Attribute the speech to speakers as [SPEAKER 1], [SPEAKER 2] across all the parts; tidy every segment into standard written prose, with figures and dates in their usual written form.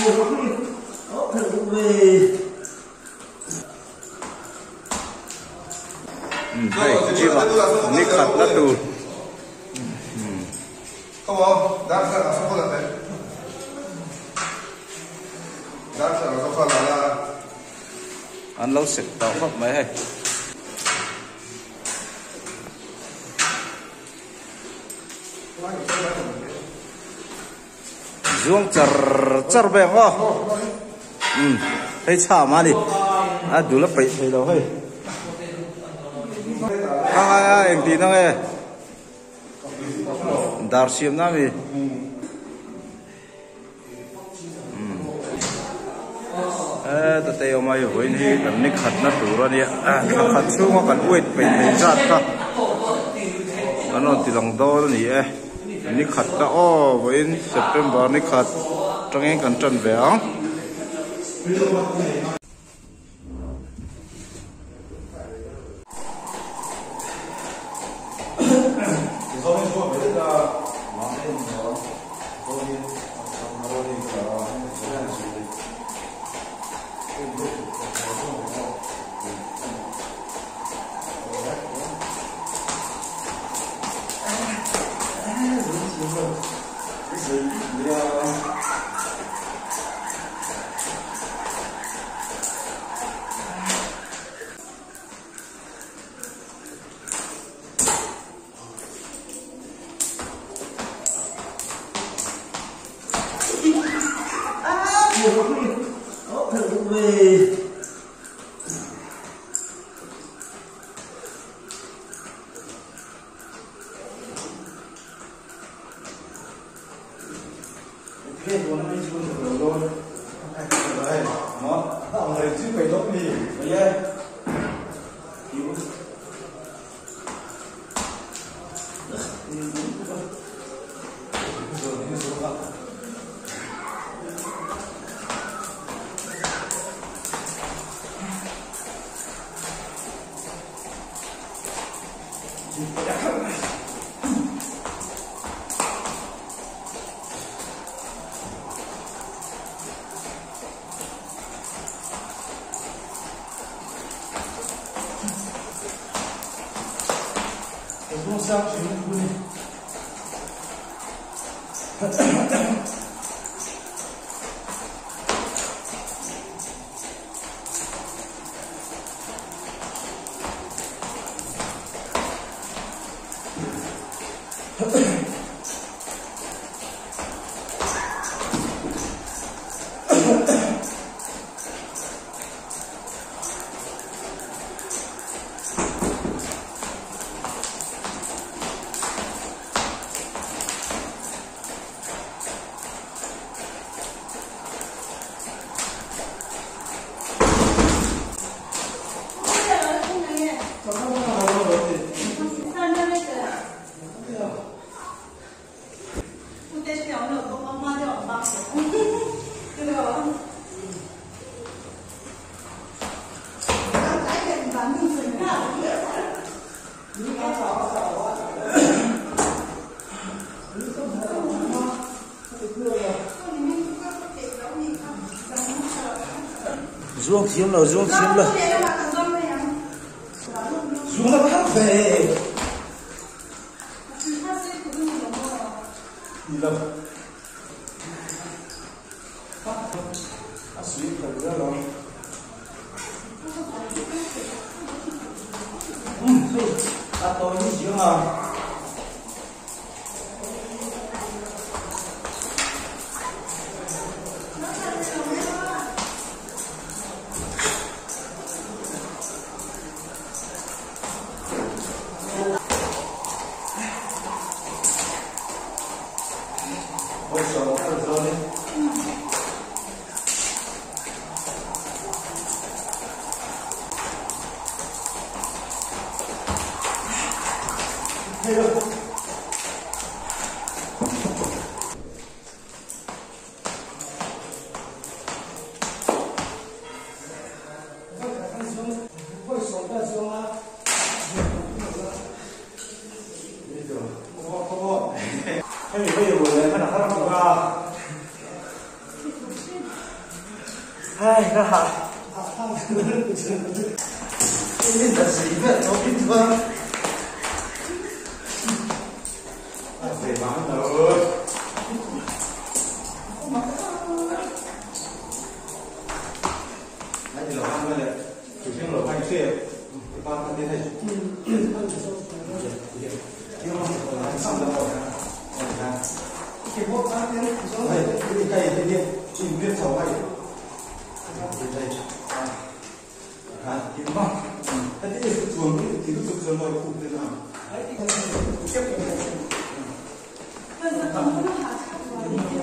[SPEAKER 1] Hey, jiwa, ini katla tuh.
[SPEAKER 2] Kamu, dah sekarang apa lagi? Dah sekarang apa lagi?
[SPEAKER 1] Anh lâu xịt tao phát mấy hay. Zuông char bèn quá. Thấy chả mà đi. Đủ là phải thấy đâu hay. Em tí nó nghe. Dar xiêm na mi. Ta teo mai với ni kan nik khat na tur ani khat chunga kan wait pe pe zat ka anon ti lang do ni nik khat ka o với September nik khat tang kan tran ve ang Zuông chiếm rồi, Zuông chiếm rồi. Zuông nó khác về. Đi đâu? Suy phải ra rồi. Tôi đi chiếm à. 哎，干哈？你这是一个小品种。哎，别忙了。来，你老汉过来，首先老汉睡，帮他别太久。上不了我看，你看。给我看点，哎，给你看一点，你别吵话点。看，挺棒。他这个是准备，这个是准备库对吧？哎，这个是这个。但是能不能还差不多一点？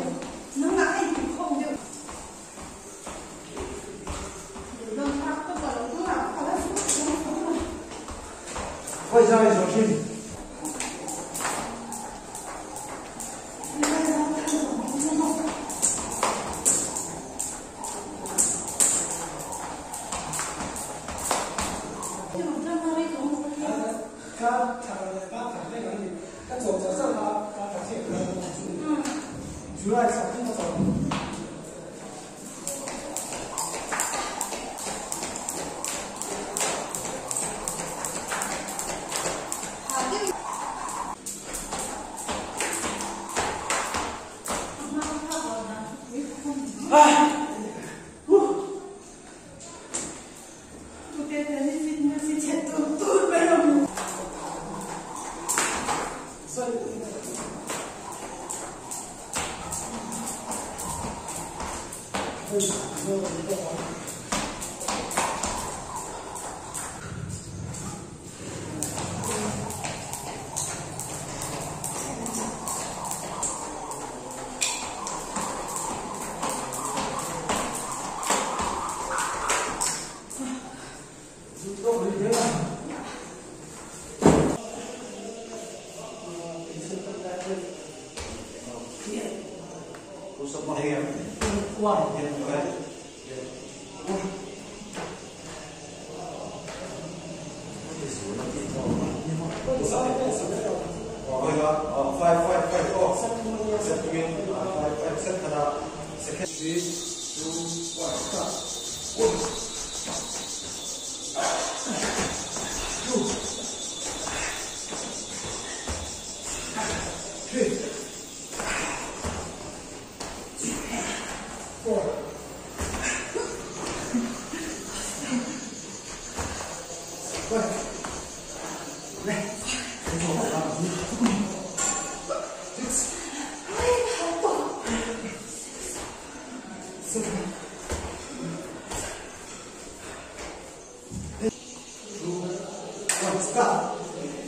[SPEAKER 1] 能拿一点空就。能差不多了，多少？好像是我下来小心。主要是看到